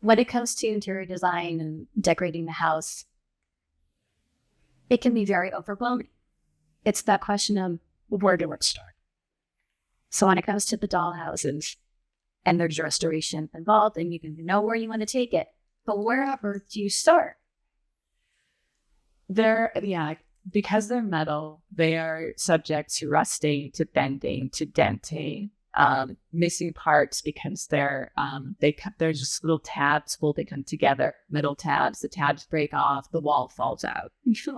when it comes to interior design and decorating the house, it can be very overwhelming. It's that question of where do I start? So when it comes to the dollhouses and there's restoration involved, and you can know where you want to take it, but wherever do you start? Because they're metal, they are subject to rusting, to bending, to denting, missing parts because they're just little tabs holding them together, metal tabs. The tabs break off, the wall falls out.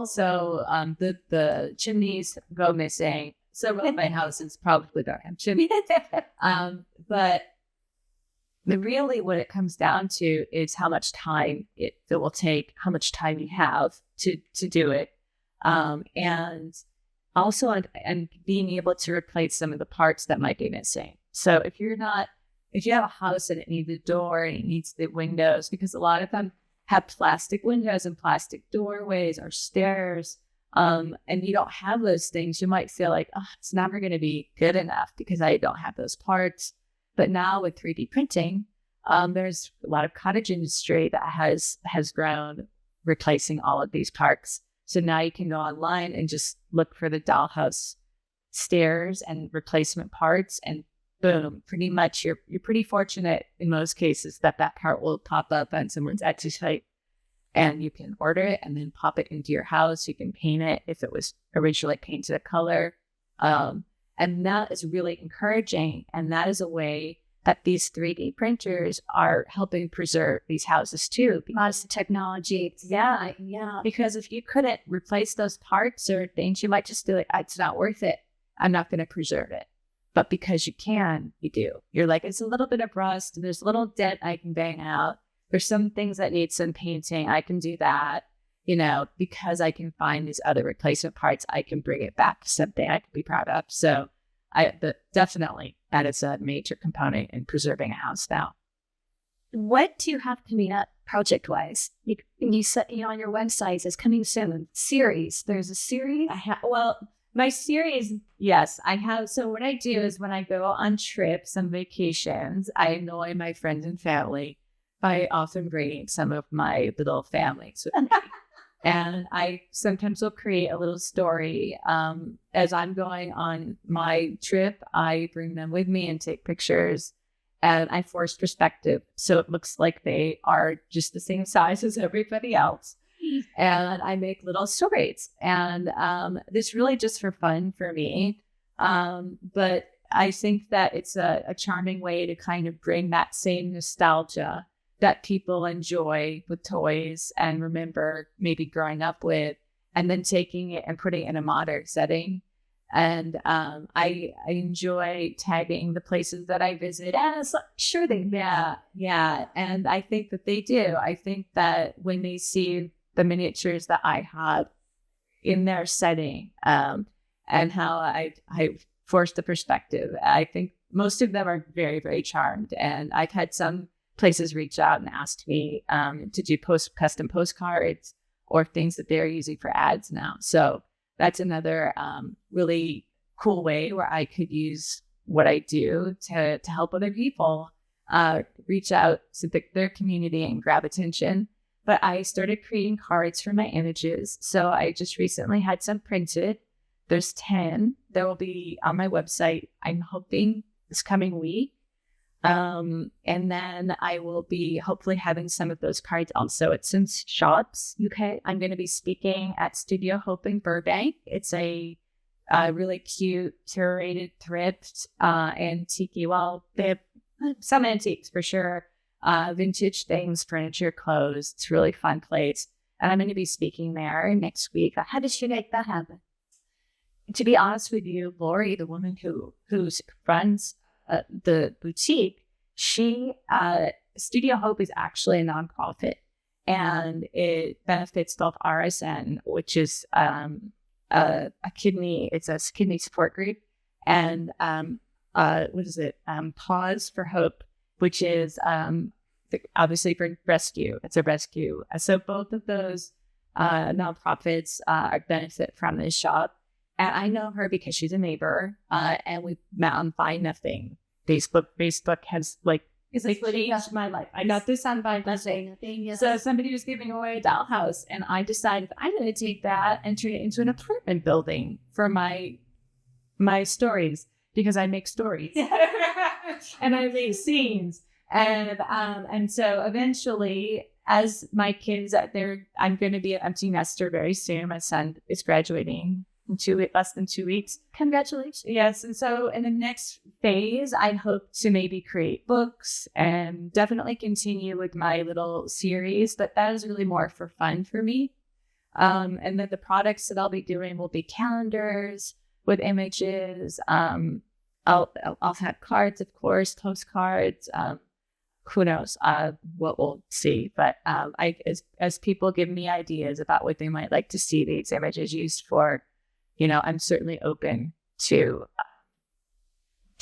So the chimneys go missing. Several of my houses probably don't have chimneys. But really what it comes down to is how much time it will take, how much time you have to do it. And also and being able to replace some of the parts that might be missing. So if you have a house and it needs a door and it needs the windows, because a lot of them have plastic windows and plastic doorways or stairs, and you don't have those things, you might feel like, oh, it's never going to be good enough because I don't have those parts. But now with 3D printing, there's a lot of cottage industry that has grown replacing all of these parts. So now you can go online and just look for the dollhouse stairs and replacement parts, and boom, pretty much you're pretty fortunate in most cases that part will pop up on someone's Etsy site, and you can order it and then pop it into your house. You can paint it if it was originally painted a color. And that is really encouraging. And that is a way that these 3D printers are helping preserve these houses too. Because the technology. Yeah. Because if you couldn't replace those parts or things, you might just be like, it's not worth it. I'm not going to preserve it. But because you can, you do. You're like, it's a little bit of rust. There's a little dent I can bang out. There's some things that need some painting. I can do that. Because I can find these other replacement parts, I can bring it back to something I can be proud of. So definitely that is a major component in preserving a house now. What do you have coming up project-wise? You said, on your website, it's coming soon. Series. There's a series? My series, yes, I have. So what I do is when I go on trips and vacations, I annoy my friends and family by often bringing some of my little families with me. And I sometimes will create a little story. As I'm going on my trip, I bring them with me and take pictures, and I force perspective. So it looks like they are just the same size as everybody else. And I make little stories. And this really just for fun for me. But I think that it's a charming way to kind of bring that same nostalgia that people enjoy with toys and remember maybe growing up with, and then taking it and putting it in a modern setting. And I enjoy tagging the places that I visit. And it's like, sure they do. Yeah. And I think that they do. I think that when they see the miniatures that I have in their setting, and how I force the perspective, I think most of them are very, very charmed. And I've had some places reach out and asked me to do custom postcards or things that they're using for ads now. So that's another really cool way where I could use what I do to help other people reach out to their community and grab attention. But I started creating cards for my images. So I just recently had some printed. There's 10. There will be on my website, I'm hoping this coming week. And then I will be hopefully having some of those cards also at some shops. Okay. I'm going to be speaking at Studio Hope in Burbank. It's a really cute curated thrift, antique. Well, they have some antiques for sure, vintage things, furniture, clothes. It's a really fun place. And I'm going to be speaking there next week. How did you make that happen? To be honest with you, Lori, the woman who runs the boutique, Studio Hope is actually a nonprofit, and it benefits both RSN, which is a kidney support group, and Pause for Hope, which is obviously for rescue. It's a rescue. So both of those nonprofits benefit from this shop. And I know her because she's a neighbor, and we met on Find Nothing. Facebook has It's like changed my life. I got this on by nothing. So somebody was giving away a dollhouse, and I decided I'm going to take that and turn it into an apartment building for my stories, because I make stories and I make scenes. And so eventually, as my kids, I'm going to be an empty nester very soon. My son is graduating in less than 2 weeks. Congratulations. Yes. And so in the next phase, I hope to maybe create books and definitely continue with my little series, but that is really more for fun for me. And then the products that I'll be doing will be calendars with images. I'll have cards, of course, postcards. Who knows what we'll see. But as people give me ideas about what they might like to see these images used for, I'm certainly open to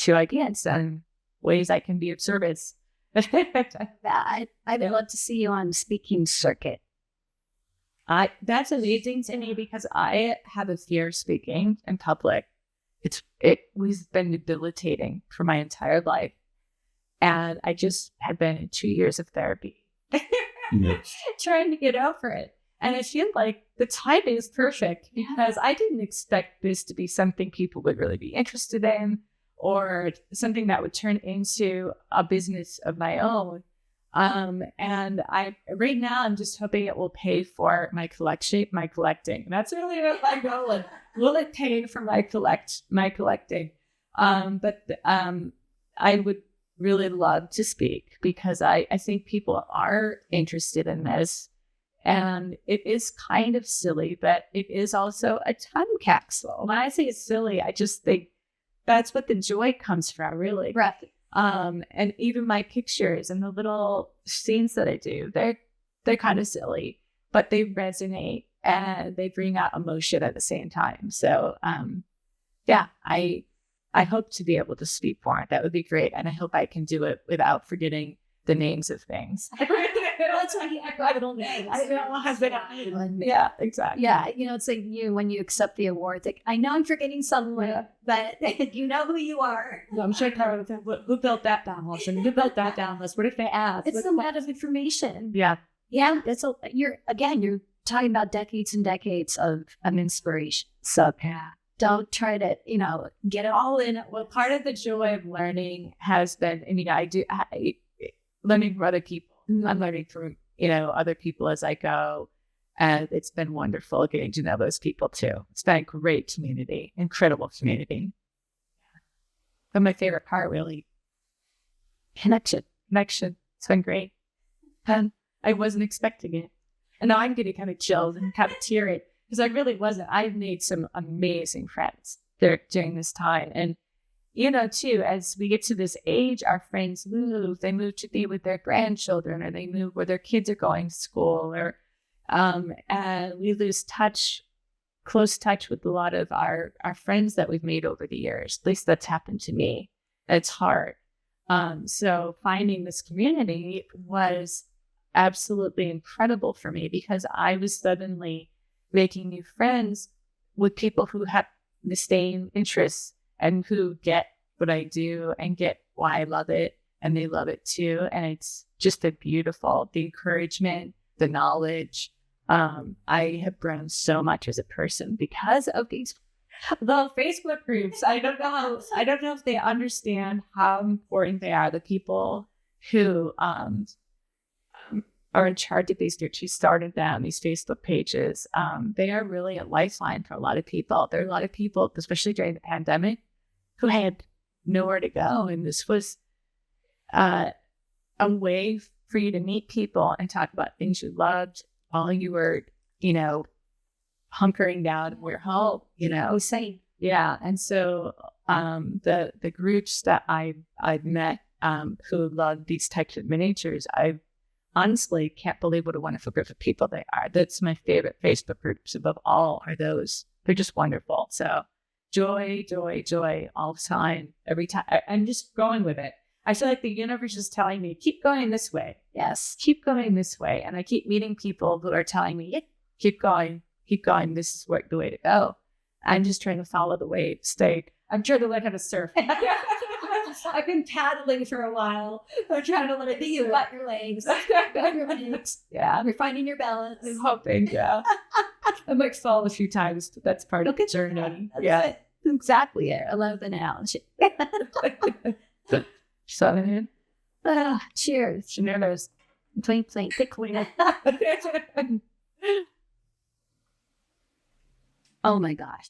ideas and ways I can be of service. I'd love to see you on speaking circuit. That's amazing to me, because I have a fear of speaking in public. We've been debilitating for my entire life. And I just had been in 2 years of therapy trying to get over it. And I feel like the timing is perfect, because I didn't expect this to be something people would really be interested in, or something that would turn into a business of my own. And right now I'm just hoping it will pay for my collecting. That's really what my goal is. Will it pay for my collecting? But I would really love to speak, because I think people are interested in this. And it is kind of silly, but it is also a time capsule. When I say it's silly, I just think that's what the joy comes from, really. Right. And even my pictures and the little scenes that I do, they're kind of silly, but they resonate and they bring out emotion at the same time. So, I hope to be able to speak more. That would be great. And I hope I can do it without forgetting the names of things. That's why you have little names. Yeah, exactly. Yeah, it's like when you accept the award, like, I know I'm forgetting someone, but you know who you are. No, I'm sure who built that dollhouse and who built that dollhouse. What if they ask? It's a lot of information. Yeah. Yeah, you're talking about decades and decades of inspiration. So don't try to, get it all in. Well, part of the joy of learning has been, learning from other people. I'm learning from, other people as I go. And it's been wonderful getting to know those people too. It's been a great community, incredible community. But my favorite part, really, connection. It's been great. And I wasn't expecting it. And now I'm getting kind of chilled and kind of teary, because I really wasn't. I've made some amazing friends during this time. And, too, as we get to this age, our friends move. They move to be with their grandchildren, or they move where their kids are going to school, or and we lose close touch with a lot of our friends that we've made over the years. At least that's happened to me. It's hard. So finding this community was absolutely incredible for me, because I was suddenly making new friends with people who have the same interests and who get what I do and get why I love it, and they love it too. And it's just the encouragement, the knowledge. I have grown so much as a person because of the Facebook groups. I don't know if they understand how important they are. The people who are in charge of these groups, who started them, these Facebook pages, they are really a lifeline for a lot of people. There are a lot of people, especially during the pandemic, who had nowhere to go. And this was a way for you to meet people and talk about things you loved while you were, hunkering down in your home, Same. Yeah. And so the groups that I've met who love these types of miniatures, I honestly can't believe what a wonderful group of people they are. That's my favorite Facebook groups above all, are those. They're just wonderful. So joy, joy, joy all the time, every time. I'm just going with it. I feel like the universe is telling me, keep going this way. Yes, keep going this way. And I keep meeting people who are telling me, yeah, keep going. This is the way to go. I'm just trying to follow the wave. I'm trying to learn how to surf. I've been paddling for a while. I'm trying to let it be you got your legs. Got your legs. Yeah. You're finding your balance. I'm hoping, yeah. I might fall a few times, but that's part of the journey. Yeah. Exactly it. I love the analogy. So, Cheers. cheers. Clink, clink, clink, clink. Oh my gosh.